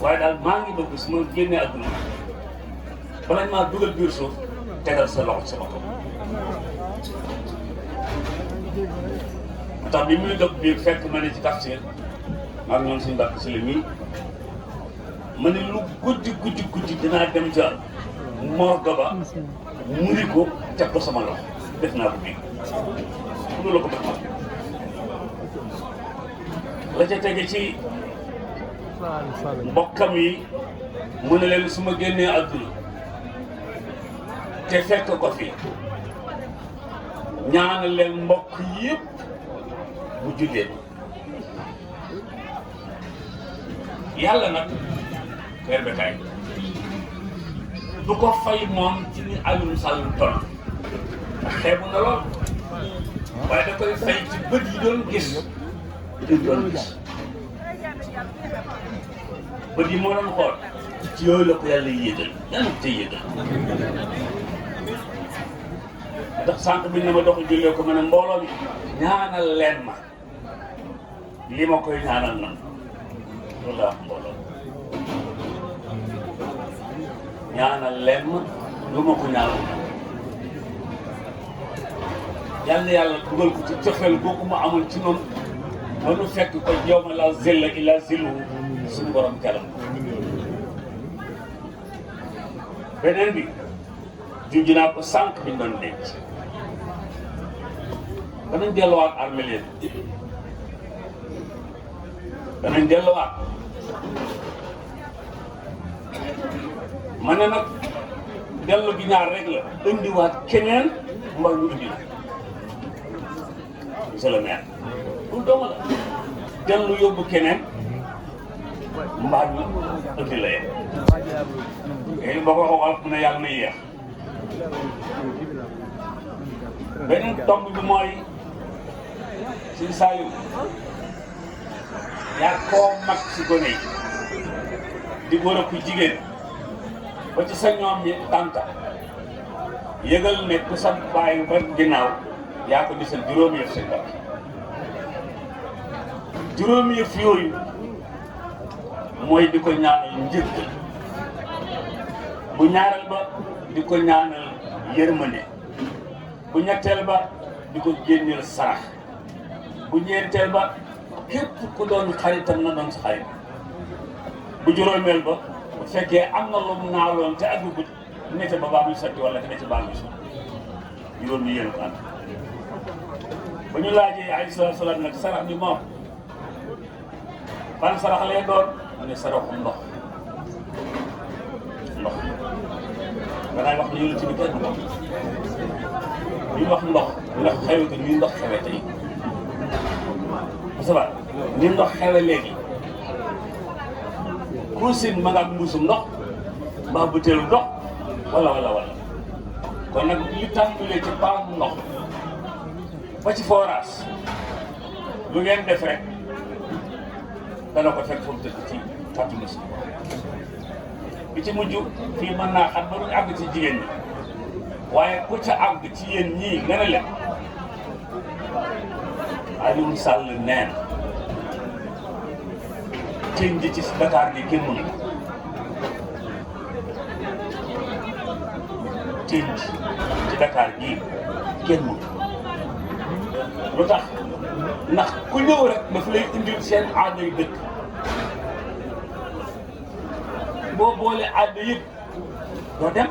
waaye daal maa ngi bëgg su ma génnee àdduna balañ maa dugal biir suuf tegal sa loxo sama kaw. moo tax bi muy dog biir fekk ma ne ci tafsir ak ñoom suñu mbàkk si la mii ma ne lu guddi dinaa dem ca morgue ba muri ko teg ko sama loxo def naa ko bii ku la ko def la ca tege ci mbokkam yi mu ne leen su ma génnee àdduna te fekk ko fi ñaanal leen mbokk yëpp bu jullee yàlla nag weer ba kay du ko fay moom ci ni Alioune Sall toll xeebu na lool waaye da koy fay ci bët yi doon gis bët yi moo doon xool ci yooyu la ko yàlla yéegal yàlla na tey yéegal ndax sànq bi ne ma dox jullee ko ma ne mbooloo mi ñaanal leen ma li ma koy ñaanal nan loolu la wax mbooloo ñaanal leen ma lu ma ko ñaanal nan yal na yàlla dugal ko ci cofeel googu ma amoon ci noonu ba nu fekk ko yawma laa zilla illaa zilluhu suñu borom keram beneen bi junj naa ko sànq bi ñu doon denc danañ delluwaat armée leen danañ delluwaat ma ne nag dellu gi ñaar rek la indiwaat keneen mbaa ñu indi la monsieur le maire pour doomu la dellu yóbbu keneen mbaa ñu indi la yem léegi boo ko waxoon mu ne yàlla na yéex beneen tomb bi mooy si saa yu yaa koo mag si gone yi di góor ak ku jigéen ba ci sa ñoom ñi tànta yëgal ne ku sa bàyyi ba ginnaaw yaa ko disal juróomi yëf seen bopp juróomi yëf yooyu mooy di ko ñaanal njëkk bu ñaareel ba di ko ñaanal yërmande bu ñetteel ba di ko génneel sarax bu ñeenteel ba képp ku doon xaritam na doon sa xarit bu juróomeel ba bu fekkee am na lu mu naaloon te àggugut nete ba baa muy sotti wala te nete baa muy sotti juróom yi yéen ko ànd ba ñu laajee alayhi salaatu salaam nag sarax bi moom ban sarax lay doon mu ne saraxu ndox danaay wax ne yonent bi kenn ndox ñu wax ndox ndax xewe ko ñuy ndox xewe tey parce que ni ndox xewe léegi ku seen ma nga ak mbuusum ndox mbaa butéelu ndox wala kon nag li tàmbalee ci paanu ndox ba ci forage lu ngeen def rek dana ko fekk foofu tëdd ci fàttali si bi ci mujj fii mën naa xam ba duñ àgg ci jigéen ñi waaye ku ca àgg ci yéen ñii nga ne leen Alioune Sall neen cin ji ci Dakar gi kenn mënu cin ji ci Dakar gii kenn mënu lu tax ndax ku ñëw rek daf lay indil seen aada yu dëkk boo boole aada yëpp doo dem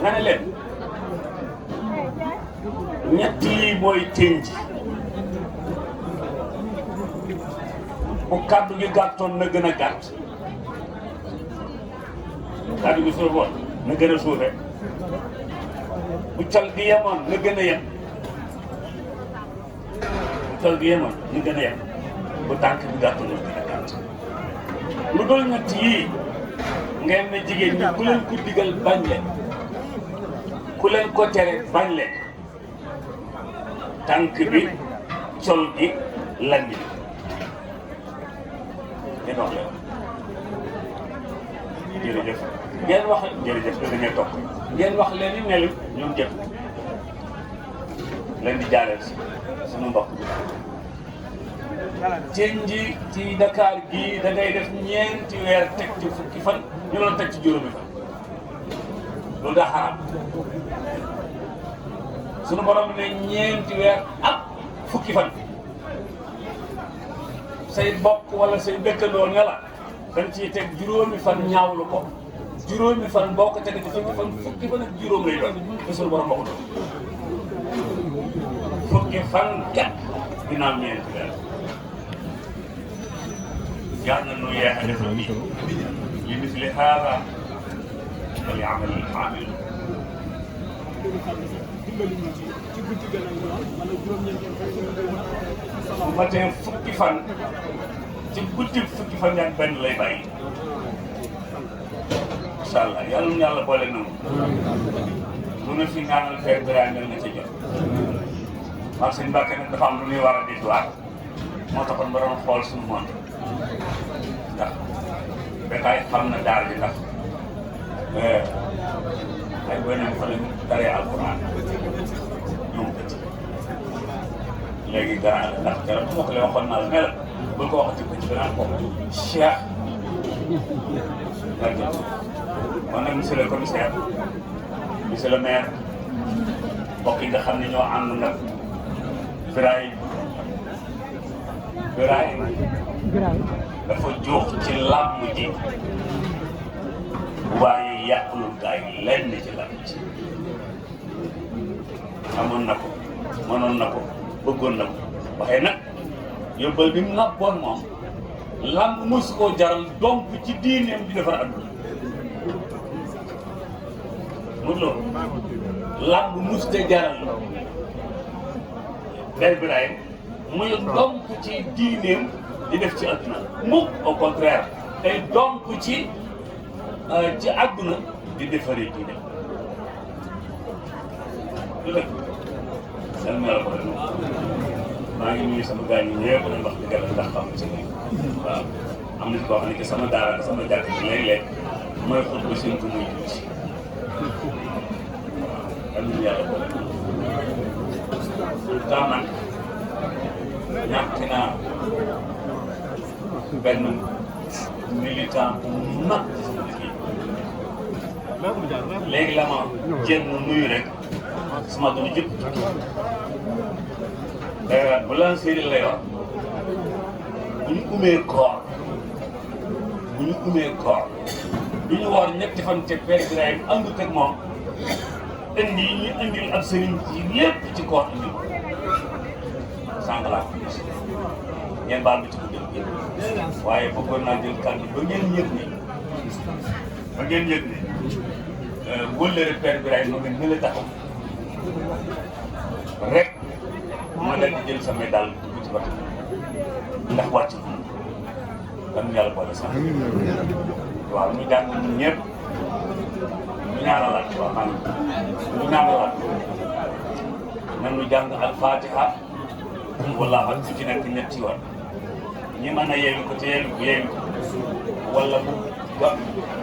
nga ne leen ñett lii mooy tënj bu kàddu gi gàttoon na gën a gàtt kàddu gi suufoon na gën a suufe bu cal gi yemoon na gën a yem bu cal gi yemoon na gën a yem bu tànk bi gàttoon na gën a gàtt lu dul ñett yii ngeen ne jigéen ñi ku leen ko digal bañ leen ku leen ko tere bañ leen tànk bi col gi lan bi ngeen wax leen jërëjëf ngeen wax jërëjëf da ngeen toog ngeen wax leen ni ne ñoom jëf leen di jaareel si suñu mbokk bi tenji ci Dakar gii da ngay def ñeenti weer teg ci fukki fan ñu doon teg ci juróomi fan loolu daa xaraam sunu borom ne ñeenti weer ak fukki fan say bokk wala say dëkkandoo ne la dañ ciy teg juróomi fan ñaawlu ko juróomi fan boo ko tegee ci fukki fan ak juróom lay doon te sunu borom bokk doon fukki fan kat ginnaaw ñeenti weer yaa na nu yeex a def la nii li misli haada wal ya'mal al-aamil bu matee fukki fan ci guddi fukki fan ak benn lay bàyyi incha allah yàlla na yàlla boole noonu lu ne fi ñaanal Père Birahim na ca jot waaw sëñ Mbacke nag dafa am lu ñuy war a dégluwaat moo taxoon ba doon xool suñu monde ndax béykat xam na daal di ndax ay booy nañ fa la ñu daree alquran ñoom bëccëg léegi garaan la ndax garab bu ma ko lee waxoon naa la ne la bul ko waxati bëccëg danaan ko Cheikh rajo kon nag monsieur le commissaire monsieur le maire mbokk yi nga xam ne ñoo ànd nag Birahim dafa jox ci làmb ji waaye yàqulul gaay yi lenn ci làmb ji amoon na ko mënoon na ko bëggoon na ko waxee nag yóbbal bi mu nàppoon moom làmb mosu koo jaral donc ci diineem di defar àdduna mu loolu làmb mos te jaral Père Birahim muy donc ci diineem di def ci àdduna mukk au contraire day donc ci àdduna di defaree diineem lu dëgg seen melo ko rek maa ngi nuyu sama gars yi ñëpp dañ wax dëgg yàlla ndax xam ci waaw am na ci koo xam ne que sama daara sama jàkk bi léeg-léeg mooy xut ba seen ko muy jiw ci waaw am nañu yàlla boole temps nag ñàkk naa benn militant bu mag sama liggéey léegi la ma jéem nuyu rek sama dund jëpp bu lan séeri lay wax bu ñu umee koor bi ñu woor ñetti fan te Père Birahim àndu teg moom indi yi ñu indil ab sëriñ ci lépp ci koor indi ko sànq laa ko gis ngeen baal ma ci ko dégg waaye bëggoon naa jël kàddu ba ngeen yëg ni wëllëre Père Birahim ma nga ne la taxaw rek ma leen di jël samay dàll dugg ci bato ndax wàcc lan yàlla boole sax waaw ñu jàng ñun ñëpp ñu ñaanalaat waaw maa ngi ñu ñaanalaat nan ñu jàng al-Fatiha wala ak ku ci nekk ñetti yoon ñi mën a yeewi ko te yeewi ko wala bu